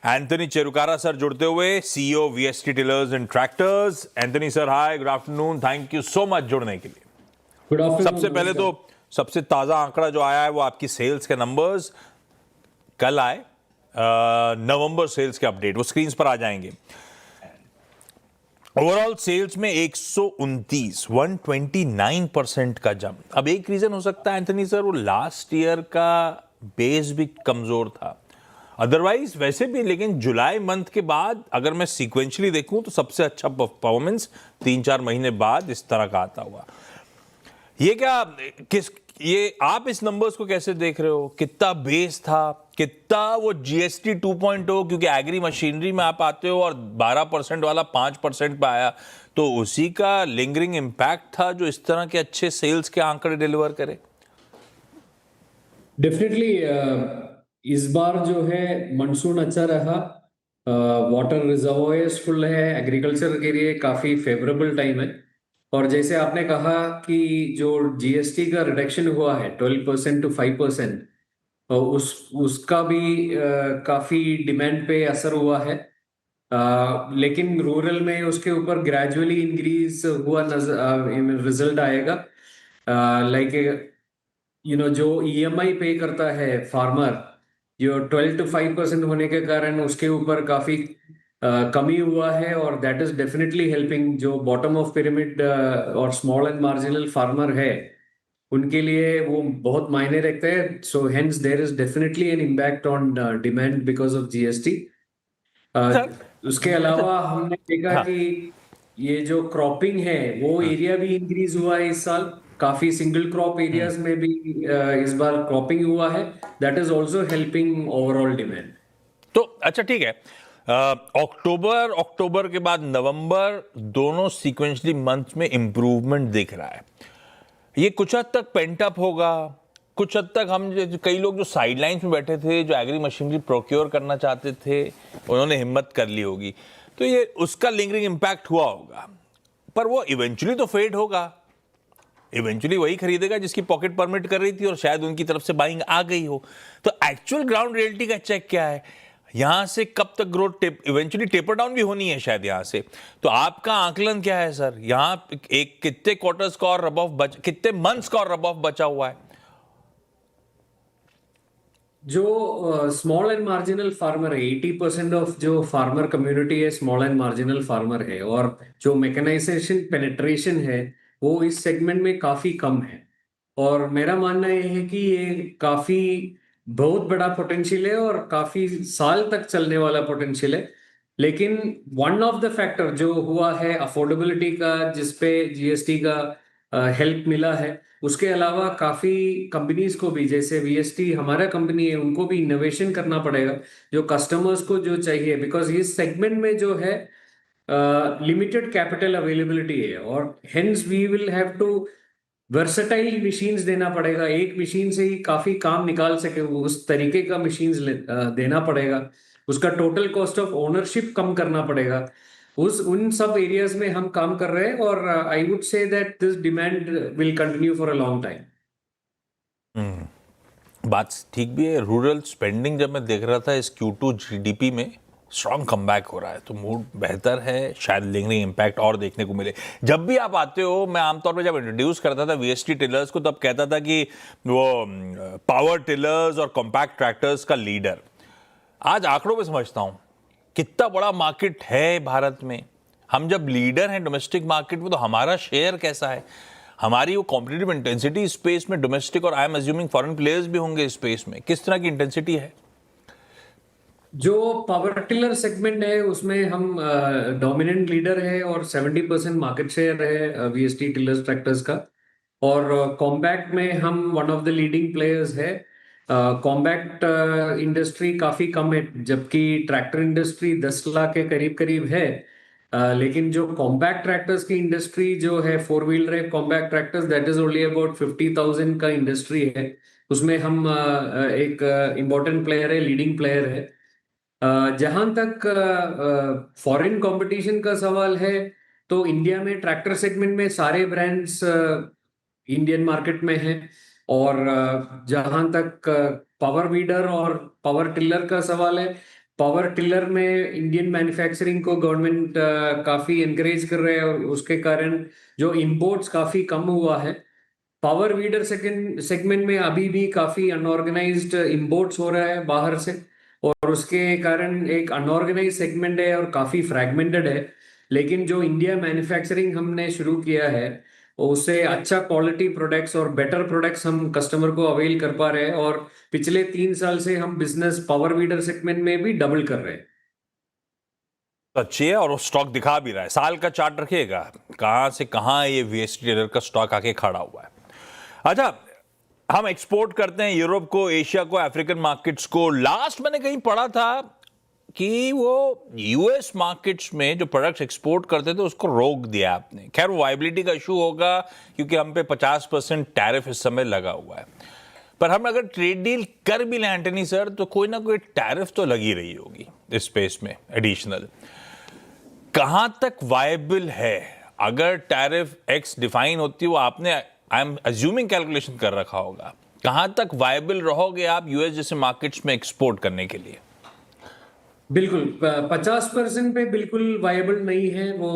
Anthony चेरुकारा sir जुड़ते हुए, CEO VST tillers and tractors. Anthony sir, hi, good afternoon, thank you so much जुड़ने के लिए। Good afternoon. सबसे पहले तो सबसे ताजा आंकड़ा जो आया है वो आपकी सेल्स के नंबर्स कल आए, नवंबर सेल्स के अपडेट वो स्क्रीन पर आ जाएंगे। ओवरऑल सेल्स में 129% का जंप। अब एक रीजन हो सकता है एंथनी सर, वो लास्ट ईयर का बेस भी कमजोर था, अदरवाइज वैसे भी। लेकिन जुलाई मंथ के बाद अगर मैं सीक्वेंशियली देखूं तो सबसे अच्छा परफॉर्मेंस 3-4 महीने बाद इस तरह का आता हुआ। ये क्या, ये आप इस नंबर्स को कैसे देख रहे हो? कितना बेस था, कितना वो जीएसटी 2.0, क्योंकि एग्री मशीनरी में आप आते हो और 12% वाला 5% पे आया, तो उसी का लिंगरिंग इम्पैक्ट था जो इस तरह के अच्छे सेल्स के आंकड़े डिलीवर करे। डेफिनेटली इस बार जो है मानसून अच्छा रहा, वाटर रिजर्वोयर्स फुल है, एग्रीकल्चर के लिए काफी फेवरेबल टाइम है। और जैसे आपने कहा कि जो जीएसटी का रिडक्शन हुआ है 12% टू 5%, उसका भी काफी डिमांड पे असर हुआ है। लेकिन रूरल में उसके ऊपर ग्रेजुअली इंक्रीज हुआ रिजल्ट आएगा। लाइक जो ईएमआई पे करता है फार्मर, जो 12 to 5% होने के कारण उसके ऊपर काफी कमी हुआ है। और दैट इज डेफिनेटली हेल्पिंग जो बॉटम ऑफ पिरामिड और स्मॉल एंड मार्जिनल फार्मर है, उनके लिए वो बहुत मायने रखते हैं। So hence there is definitely an impact on demand because of GST. Sir, उसके अच्छा, अलावा हमने देखा हाँ, कि ये जो क्रॉपिंग है वो एरिया भी इंक्रीज हुआ है इस साल। काफी सिंगल क्रॉप एरियाज में भी इस बार क्रॉपिंग हुआ है। That is also helping overall demand. तो अच्छा ठीक है। अक्टूबर के बाद नवंबर, दोनों सीक्वेंशली मंथ में इंप्रूवमेंट दिख रहा है। ये कुछ हद तक पेंट अप होगा, कुछ हद तक हम कई लोग जो साइडलाइंस में बैठे थे, जो एग्री मशीनरी प्रोक्योर करना चाहते थे, उन्होंने हिम्मत कर ली होगी, तो ये उसका लिंगरिंग इम्पैक्ट हुआ होगा। पर वो इवेंचुअली तो फेड होगा। इवेंचुअली वही खरीदेगा जिसकी पॉकेट परमिट कर रही थी और शायद उनकी तरफ से बाइंग आ गई हो। तो एक्चुअल ग्राउंड रियलिटी का चेक क्या है? यहां से कब तक ग्रोथ इवेंचुअली टेपर डाउन भी होनी है शायद यहां से। तो आपका आकलन क्या है सर? यहां एक कितने क्वार्टर्स का और रब ऑफ कितने मंथ्स का और रब ऑफ बचा हुआ है? जो स्मॉल एंड मार्जिनल फार्मर है, 80% ऑफ जो फार्मर कम्युनिटी है स्मॉल एंड मार्जिनल फार्मर है। और जो मैकेनाइजेशन पेनिट्रेशन है वो इस सेगमेंट में काफी कम है। और मेरा मानना ये है कि ये काफी बहुत बड़ा पोटेंशियल है और काफी साल तक चलने वाला पोटेंशियल है। लेकिन वन ऑफ द फैक्टर जो हुआ है अफोर्डेबिलिटी का, जिसपे जीएसटी का हेल्प मिला है, उसके अलावा काफी कंपनीज को भी, जैसे वीएसटी हमारा कंपनी है, उनको भी इनोवेशन करना पड़ेगा जो कस्टमर्स को जो चाहिए। बिकॉज इस सेगमेंट में जो है लिमिटेड कैपिटल अवेलेबिलिटी है और hence we will have to versatile machines देना पड़ेगा। एक मशीन से ही काफी काम निकाल सके उस तरीके का मशीन्स देना पड़ेगा। उसका टोटल कॉस्ट ऑफ ओनरशिप कम करना पड़ेगा। उन सब एरियाज में हम काम कर रहे हैं और I would say that this demand will continue for a long time. बात ठीक भी है। रूरल स्पेंडिंग जब मैं देख रहा था इस Q2 जीडीपी में स्ट्रॉन्ग कमबैक हो रहा है, तो मूड बेहतर है। शायद लिंगरिंग इम्पैक्ट और देखने को मिले। जब भी आप आते हो, मैं आमतौर पर जब इंट्रोड्यूस करता था वीएसटी टिलर्स को, तब कहता था कि वो पावर टिलर्स और कॉम्पैक्ट ट्रैक्टर्स का लीडर। आज आंकड़ों में समझता हूं कितना बड़ा मार्केट है भारत में। हम जब लीडर हैं डोमेस्टिक मार्केट में, तो हमारा शेयर कैसा है? हमारी वो कॉम्पिटिटिव इंटेंसिटी स्पेस में डोमेस्टिक, और I am assuming foreign players भी होंगे इस स्पेस में, किस तरह की इंटेंसिटी है? जो पावर टिलर सेगमेंट है उसमें हम डोमिनेंट लीडर है और 70% मार्केट शेयर है वीएसटी टिलर्स ट्रैक्टर्स का। और कॉम्पैक्ट में हम one of the leading players है। कॉम्पैक्ट इंडस्ट्री काफी कम है, जबकि ट्रैक्टर इंडस्ट्री 10 लाख के करीब करीब है। लेकिन जो कॉम्पैक्ट ट्रैक्टर्स की इंडस्ट्री जो है, फोर व्हीलर है compact tractors, that is only about 50,000 का इंडस्ट्री है। उसमें हम एक इम्पोर्टेंट प्लेयर है, लीडिंग प्लेयर है। जहां तक फॉरेन कंपटीशन का सवाल है, तो इंडिया में ट्रैक्टर सेगमेंट में सारे ब्रांड्स इंडियन मार्केट में हैं। और जहां तक पावर वीडर और पावर टिलर का सवाल है, पावर टिलर में इंडियन मैन्युफैक्चरिंग को गवर्नमेंट काफी एनकरेज कर रहे हैं और उसके कारण जो इंपोर्ट्स काफी कम हुआ है। पावर वीडर सेगमेंट में अभी भी काफी अनऑर्गेनाइज्ड इंपोर्ट्स हो रहा है बाहर से, और उसके कारण एक अनऑर्गेनाइज सेगमेंट है और काफी फ्रैगमेंटेड है। लेकिन जो इंडिया मैन्युफैक्चरिंग हमने शुरू किया है, उससे अच्छा क्वालिटी प्रोडक्ट्स और बेटर प्रोडक्ट्स हम कस्टमर को अवेल कर पा रहे हैं, और पिछले 3 साल से हम बिजनेस पावर वीडर सेगमेंट में भी डबल कर रहे हैं। अच्छी है और वो स्टॉक दिखा भी रहा है। साल का चार्ट रखिएगा, कहां से कहां ये वीएसटी टेलर का स्टॉक आके खड़ा हुआ है। अच्छा, हम एक्सपोर्ट करते हैं यूरोप को, एशिया को, अफ्रीकन मार्केट्स को। लास्ट मैंने कहीं पढ़ा था कि वो यूएस मार्केट्स में जो प्रोडक्ट्स एक्सपोर्ट करते थे उसको रोक दिया आपने। खैर, वो वायबिलिटी का इशू होगा क्योंकि हम पे 50% टैरिफ इस समय लगा हुआ है। पर हम अगर ट्रेड डील कर भी लें एंटनी सर, तो कोई ना कोई टैरिफ तो लगी रही होगी इस स्पेस में एडिशनल। कहां तक वायबल है? अगर टैरिफ एक्स डिफाइन होती है, वो आपने आई एम अज्यूमिंग कैलकुलेशन कर रखा होगा, कहां तक वायबल रहोगे आप यूएस जैसे मार्केट्स में एक्सपोर्ट करने के लिए? बिल्कुल 50% पे बिल्कुल वायबल नहीं है वो।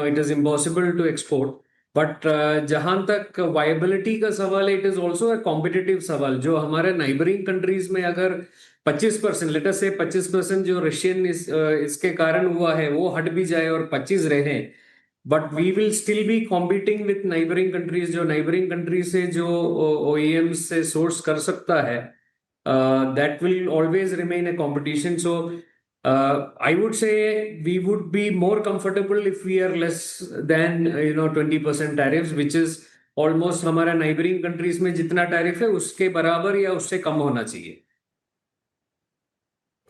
It is impossible to export. But जहां तक वायबिलिटी का सवाल है, it is also a competitive सवाल। जो हमारे नाइबरिंग कंट्रीज में अगर 25%, लेट अस से 25% जो रशियन इसके कारण हुआ है वो हट भी जाए और 25 रहे, but we will still be competing with neighbouring countries. जो नाइबरिंग कंट्रीज से जो OEM से सोर्स कर सकता है, that will always remain a competition. So I would say we would be more comfortable if we are less than 20% tariffs, which is almost हमारा neighboring countries में जितना टैरिफ है उसके बराबर या उससे कम होना चाहिए।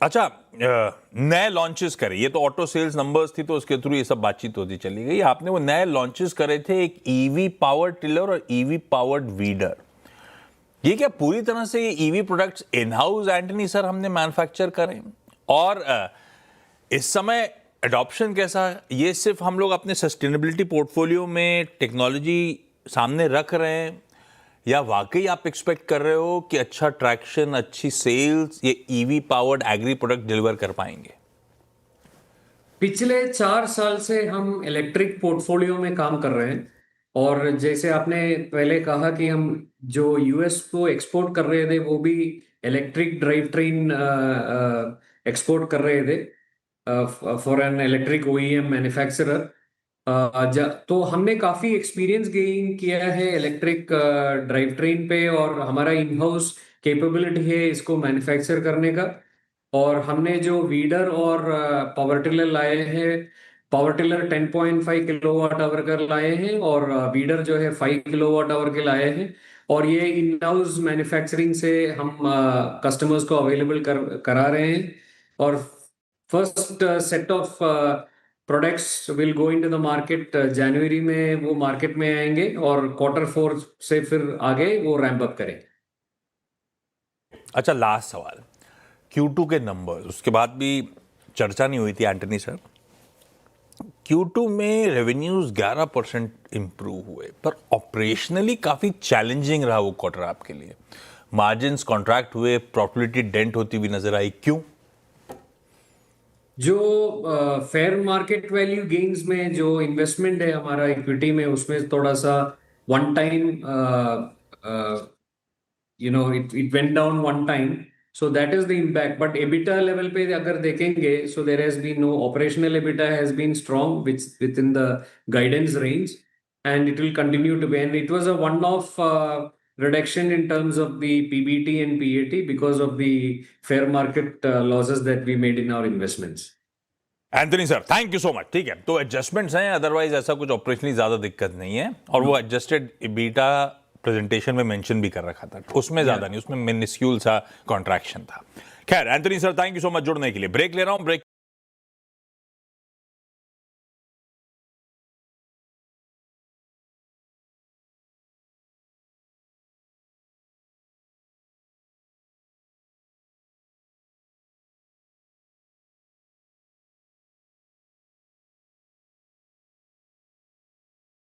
अच्छा, नए लॉन्चेस करे, ये तो ऑटो सेल्स नंबर्स थी तो उसके थ्रू ये सब बातचीत होती चली गई। आपने वो नए लॉन्चेस करे थे, एक ईवी पावर टिलर और ईवी पावर्ड वीडर। ये क्या पूरी तरह से ये EV products in house Antony sir हमने मैन्युफैक्चर करें? और इस समय अडॉप्शन कैसा है? ये सिर्फ हम लोग अपने सस्टेनेबिलिटी पोर्टफोलियो में टेक्नोलॉजी सामने रख रहे हैं, या वाकई आप एक्सपेक्ट कर रहे हो कि अच्छा ट्रैक्शन, अच्छी सेल्स ये EV powered agree product deliver कर पाएंगे? पिछले 4 साल से हम इलेक्ट्रिक पोर्टफोलियो में काम कर रहे हैं, और जैसे आपने पहले कहा कि हम जो यूएस को एक्सपोर्ट कर रहे थे वो भी इलेक्ट्रिक ड्राइव ट्रेन एक्सपोर्ट कर रहे थे for an electric OEM manufacturer. तो हमने काफी एक्सपीरियंस गेन किया है इलेक्ट्रिक ड्राइव ट्रेन पे, और हमारा इन हाउस कैपेबिलिटी है इसको मैन्युफैक्चर करने का। और हमने जो वीडर और पावर टिलर लाए हैं, पावर टिलर 10.5 किलोवाट आवर का लाए हैं, और वीडर जो है 5 किलोवाट आवर के लाए हैं। और ये इन हाउस मैन्युफैक्चरिंग से हम कस्टमर्स को अवेलेबल करा रहे हैं। और first set of products will go into the market जनवरी में, वो मार्केट में आएंगे, और Q4 से फिर आगे वो रैंप अप करेंगे। अच्छा, लास्ट सवाल, Q2 के नंबर्स, उसके बाद भी चर्चा नहीं हुई थी एंटनी सर। Q2 में रेवेन्यूज 11% इंप्रूव हुए, पर ऑपरेशनली काफी चैलेंजिंग रहा वो क्वार्टर आपके लिए। मार्जिन्स कॉन्ट्रैक्ट हुए, प्रॉफिटेबिलिटी डेंट होती हुई नजर आई, क्यों? जो फेयर मार्केट वैल्यू गेन्स में जो इन्वेस्टमेंट है हमारा इक्विटी में, उसमें थोड़ा सा one time it went down one time, so that is the impact. But EBITDA level पे अगर देखेंगे, so there has been no operational EBITDA has been strong, which within the guidance range, and it will continue to be. And it was a one-off reduction in terms of the PBT and PAT because of the fair market losses that we made in our investments. Anthony sir, thank you so much. ठीक है, तो adjustments हैं, otherwise ऐसा कुछ operationally ज्यादा दिक्कत नहीं है। और वो एडजस्टेड EBITDA प्रेजेंटेशन में मेंशन भी कर रखा था, उसमें ज्यादा नहीं, उसमें मिनिस्क्यूल सा कॉन्ट्रैक्शन था। खैर Anthony sir, thank you so much जुड़ने के लिए। ब्रेक ले रहा हूं, ब्रेक